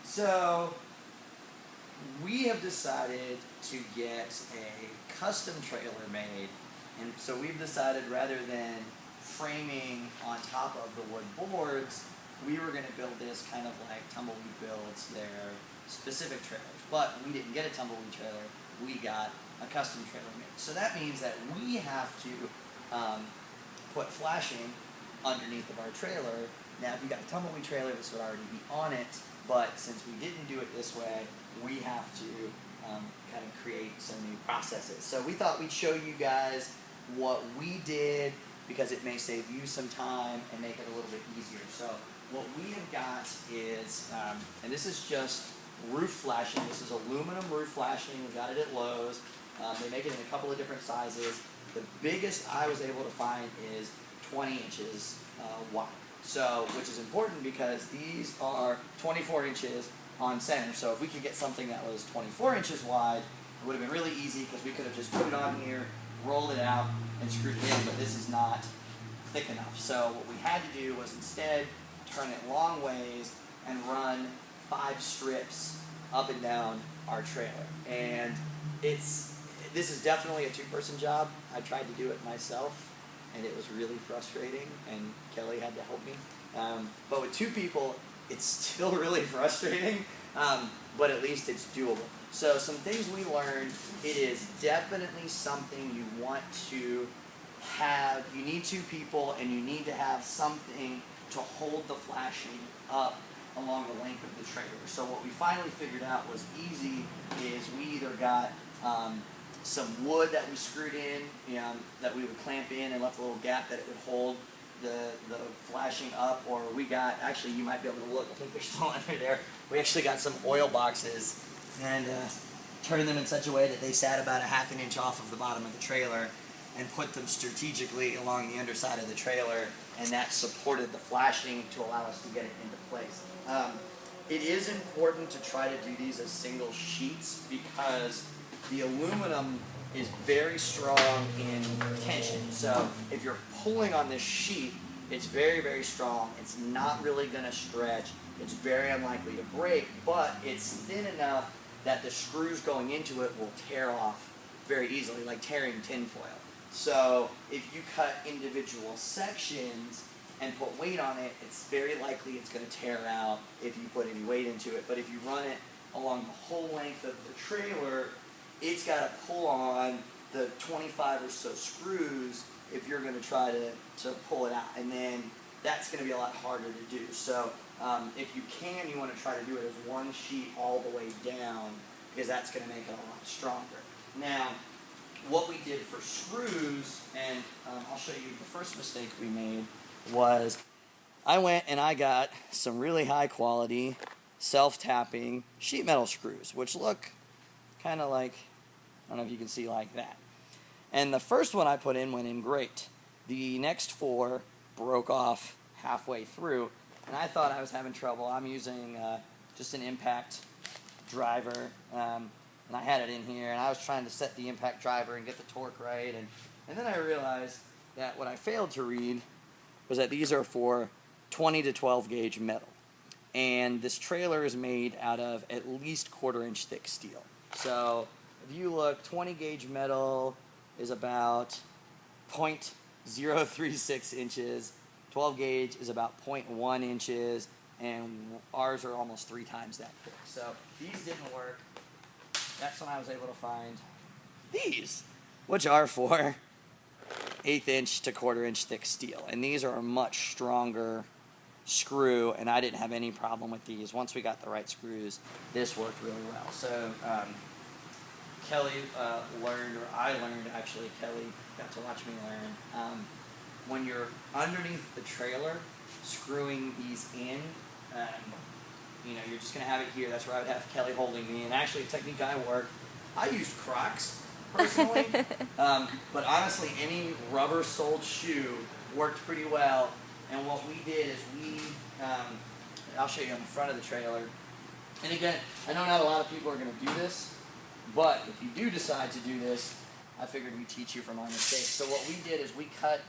So we have decided to get a custom trailer made, and so we've decided rather than framing on top of the wood boards, we were going to build this kind of like Tumbleweed builds their specific trailers. But we didn't get a Tumbleweed trailer, we got a custom trailer made. So that means that we have to put flashing underneath of our trailer. Now if you got a Tumbleweed trailer, this would already be on it, but since we didn't do it this way, we have to kind of create some new processes. So we thought we'd show you guys what we did, because it may save you some time and make it a little bit easier. So what we have got is, and this is just roof flashing. This is aluminum roof flashing. We got it at Lowe's. They make it in a couple of different sizes. The biggest I was able to find is 20 inches wide. So, which is important because these are 24 inches on center. So if we could get something that was 24 inches wide, it would have been really easy because we could have just put it on here, rolled it out, and screwed it in, but this is not thick enough. So what we had to do was instead turn it long ways and run 5 strips up and down our trailer. And this is definitely a 2-person job. I tried to do it myself, and it was really frustrating, and Kelly had to help me. But with 2 people, it's still really frustrating, but at least it's doable. So some things we learned: it is definitely something you want to have. You need 2 people, and you need to have something to hold the flashing up along the length of the trailer. So what we finally figured out was easy is we either got some wood that we screwed in, that we would clamp in and left a little gap that it would hold the flashing up, or we got, actually you might be able to look, I think they're still under there, we actually got some oil boxes and turned them in such a way that they sat about a ½ an inch off of the bottom of the trailer, and put them strategically along the underside of the trailer, and that supported the flashing to allow us to get it into place. It is important to try to do these as single sheets because the aluminum is very strong in tension. So if you're pulling on this sheet, it's very, very strong. It's not really going to stretch. It's very unlikely to break, but it's thin enough that the screws going into it will tear off very easily, like tearing tinfoil. So if you cut individual sections and put weight on it, it's very likely it's going to tear out if you put any weight into it. But if you run it along the whole length of the trailer, it's got to pull on the 25 or so screws if you're going to try to pull it out. And then that's going to be a lot harder to do. So if you can, you want to try to do it as one sheet all the way down, because that's going to make it a lot stronger. Now, what we did for screws, and I'll show you the first mistake we made, was I went and I got some really high quality self-tapping sheet metal screws, which look kind of like, I don't know if you can see, like that. And the first one I put in went in great. The next 4 broke off halfway through, and I thought I was having trouble. I'm using just an impact driver, and I had it in here, and I was trying to set the impact driver and get the torque right, and then I realized that what I failed to read was that these are for 20 to 12 gauge metal, and this trailer is made out of at least 1/4 inch thick steel. So if you look, 20 gauge metal is about 0.036 inches, 12 gauge is about 0.1 inches, and ours are almost 3 times that thick. So these didn't work. That's when I was able to find these, which are for 1/8 inch to 1/4 inch thick steel. And these are a much stronger screw, and I didn't have any problem with these. Once we got the right screws, this worked really well. So Kelly learned, or I learned actually, Kelly got to watch me learn, when you're underneath the trailer, screwing these in, you're just going to have it here. That's where I would have Kelly holding me. And actually, a technique I worked, I used Crocs personally, but honestly, any rubber-soled shoe worked pretty well. And what we did is I'll show you on the front of the trailer. And again, I know not a lot of people are going to do this, but if you do decide to do this, I figured we'd teach you from our mistakes. So what we did is we cut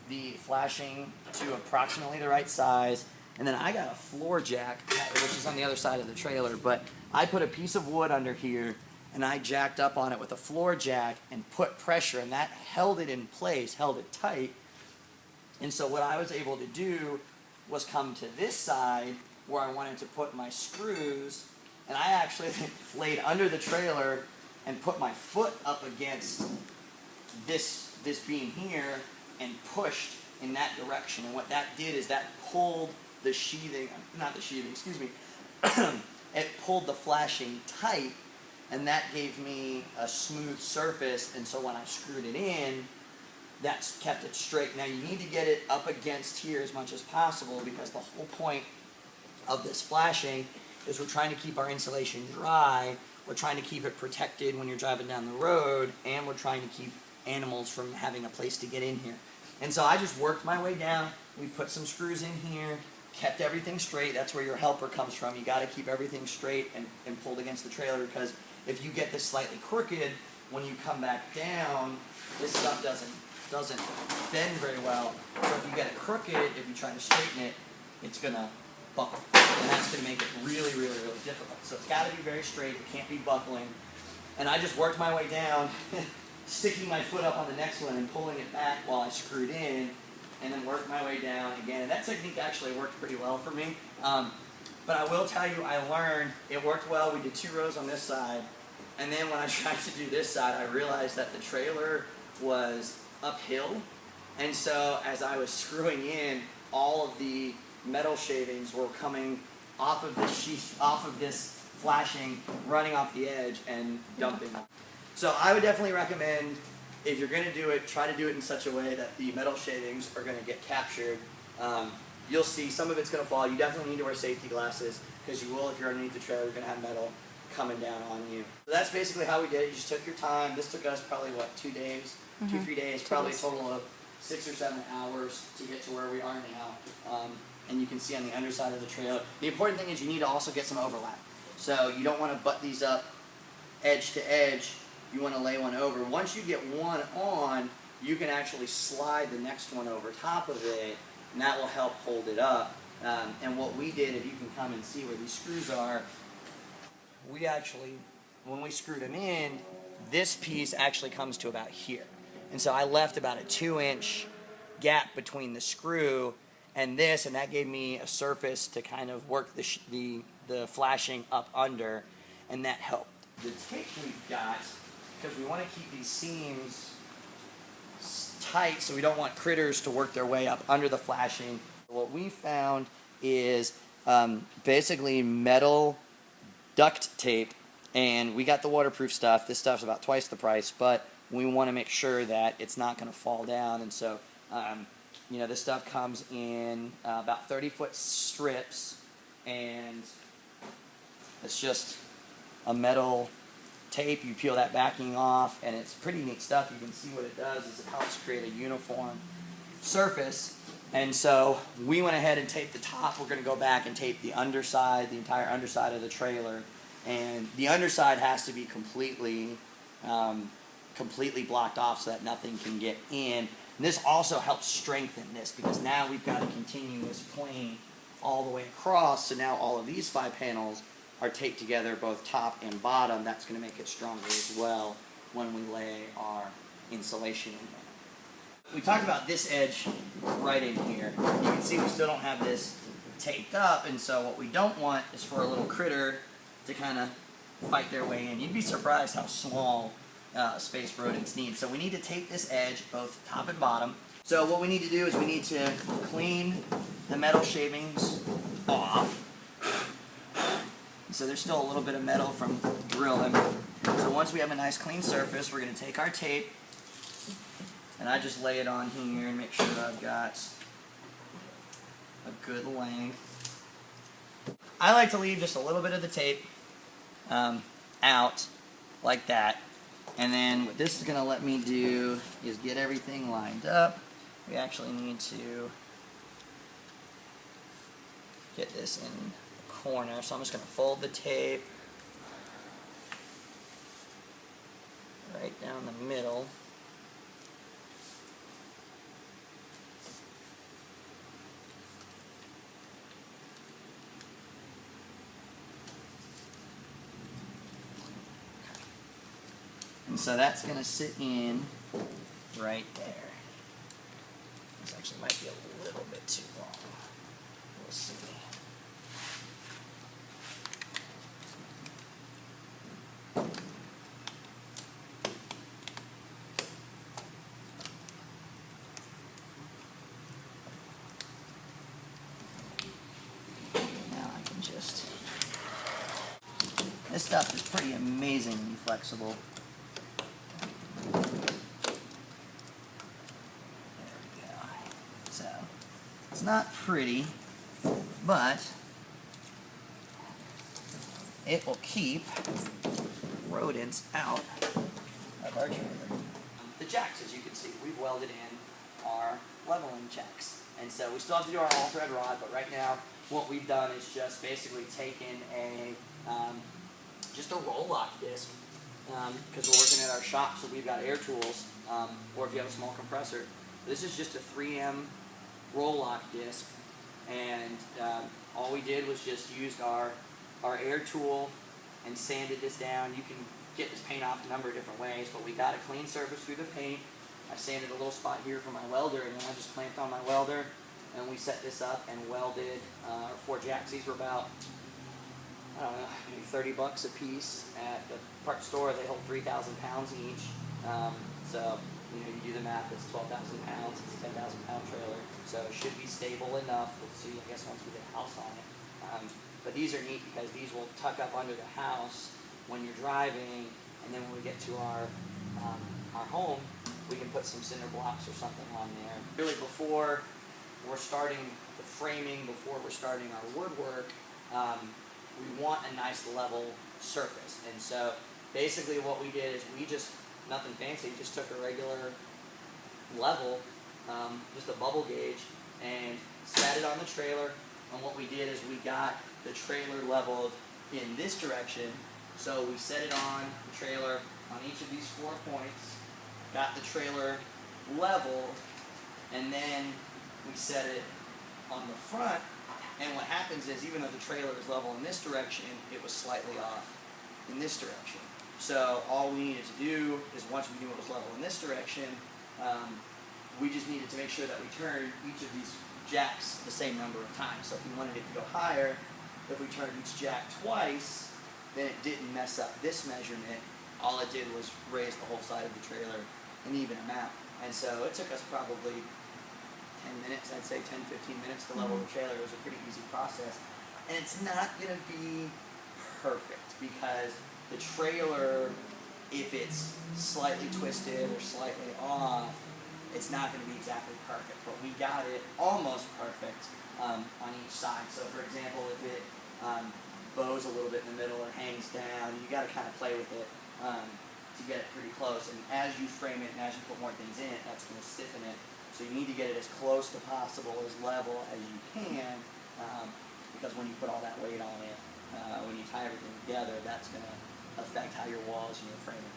the flashing to approximately the right size, And then I got a floor jack, which is on the other side of the trailer, but I put a piece of wood under here and I jacked up on it with a floor jack and put pressure, and that held it in place, held it tight. And so what I was able to do was come to this side where I wanted to put my screws, and I actually laid under the trailer and put my foot up against this beam here and pushed in that direction. And what that did is that pulled the sheathing, not the sheathing, excuse me, it pulled the flashing tight, and that gave me a smooth surface. And so when I screwed it in, that's kept it straight. Now you need to get it up against here as much as possible, because the whole point of this flashing is we're trying to keep our insulation dry, we're trying to keep it protected when you're driving down the road, and we're trying to keep animals from having a place to get in here. And so I just worked my way down. We put some screws in here, kept everything straight. That's where your helper comes from. You got to keep everything straight and pulled against the trailer, because if you get this slightly crooked, when you come back down, this stuff doesn't bend very well. So if you get it crooked, if you try to straighten it, it's going to buckle. And that's going to make it really, really, really difficult. So it's got to be very straight. It can't be buckling. And I just worked my way down, sticking my foot up on the next one and pulling it back while I screwed in, and then worked my way down again. And that technique actually worked pretty well for me. But I will tell you, I learned it worked well. We did 2 rows on this side. And then when I tried to do this side, I realized that the trailer was uphill. And so as I was screwing in, all of the metal shavings were coming off of this sheath, off of this flashing, running off the edge and dumping. So I would definitely recommend, if you're going to do it, try to do it in such a way that the metal shavings are going to get captured. You'll see some of it's going to fall. You definitely need to wear safety glasses, because you will, if you're underneath the trailer, you're going to have metal coming down on you. So that's basically how we did it. You just took your time. This took us probably, what, 2 days? 2-3 days, probably a total of 6 or 7 hours to get to where we are now. And you can see on the underside of the trailer. The important thing is you need to also get some overlap. So you don't want to butt these up edge to edge. You want to lay one over. Once you get one on, you can actually slide the next one over top of it, and that will help hold it up. And what we did, if you can come and see where these screws are, we actually, when we screwed them in, this piece actually comes to about here. And so I left about a 2-inch gap between the screw and this, and that gave me a surface to kind of work the flashing up under, and that helped. The tape we've got, because we want to keep these seams tight so we don't want critters to work their way up under the flashing. What we found is basically metal duct tape, and we got the waterproof stuff. This stuff's about twice the price, but we want to make sure that it's not going to fall down. And so you know, this stuff comes in about 30-foot strips, and it's just a metal tape. You peel that backing off, and it's pretty neat stuff. You can see what it does is it helps create a uniform surface. And so we went ahead and taped the top. We're going to go back and tape the underside, the entire underside of the trailer. And the underside has to be completely blocked off so that nothing can get in. And this also helps strengthen this, because now we've got a continuous plane all the way across. So now all of these 5 panels are taped together, both top and bottom. That's going to make it stronger as well when we lay our insulation in there. We talked about this edge right in here. You can see we still don't have this taped up, and so what we don't want is for a little critter to kind of fight their way in. You'd be surprised how small space rodents need. So we need to tape this edge, both top and bottom. So what we need to do is we need to clean the metal shavings off. So there's still a little bit of metal from drilling. So once we have a nice clean surface, we're going to take our tape, and I just lay it on here and make sure that I've got a good length. I like to leave just a little bit of the tape out like that. And then what this is going to let me do is get everything lined up. We actually need to get this in the corner. So I'm just going to fold the tape right down the middle. And so that's going to sit in right there. This actually might be a little bit too long. We'll see. Now I can just... This stuff is pretty amazingly flexible. There we go. So, it's not pretty, but it will keep rodents out of our trailer. The jacks, as you can see, we've welded in our leveling jacks. And so we still have to do our all-thread rod, but right now what we've done is just basically taken a just a roll lock disc, because we're working at our shop, so we've got air tools, or if you have a small compressor. This is just a 3M roll lock disc, and all we did was just used our air tool and sanded this down. You can get this paint off a number of different ways, but we got a clean surface through the paint. I sanded a little spot here for my welder, and then I just clamped on my welder, and we set this up and welded our 4 jacks. These were about, I don't know, maybe 30 bucks a piece at the parts store. They hold 3,000 pounds each. So, you know, you do the math, it's 12,000 pounds, it's a 10,000 pound trailer. So it should be stable enough. We'll see, I guess, once we get a house on it. But these are neat because these will tuck up under the house when you're driving, and then when we get to our home, we can put some cinder blocks or something on there. Really, before we're starting the framing, before we're starting our woodwork, we want a nice level surface. And so basically what we did is we just, nothing fancy, just took a regular level, just a bubble gauge, and sat it on the trailer. And what we did is we got the trailer leveled in this direction. So we set it on the trailer on each of these 4 points, got the trailer leveled, and then we set it on the front. And what happens is, even though the trailer is level in this direction, it was slightly off in this direction. So all we needed to do is, once we knew it was level in this direction, we just needed to make sure that we turned each of these jacks the same number of times. So if we wanted it to go higher, if we turned each jack twice, then it didn't mess up this measurement. All it did was raise the whole side of the trailer an even amount. And so it took us probably 10 minutes, I'd say 10, 15 minutes to level the trailer. It was a pretty easy process. And it's not going to be perfect, because the trailer, if it's slightly twisted or slightly off, it's not going to be exactly perfect. But we got it almost perfect on each side. So for example, if it bows a little bit in the middle or hangs down, you got to kind of play with it to get it pretty close. And as you frame it and as you put more things in it, that's going to stiffen it. So you need to get it as close to possible, as level as you can, because when you put all that weight on it, when you tie everything together, that's going to affect how your walls and your framing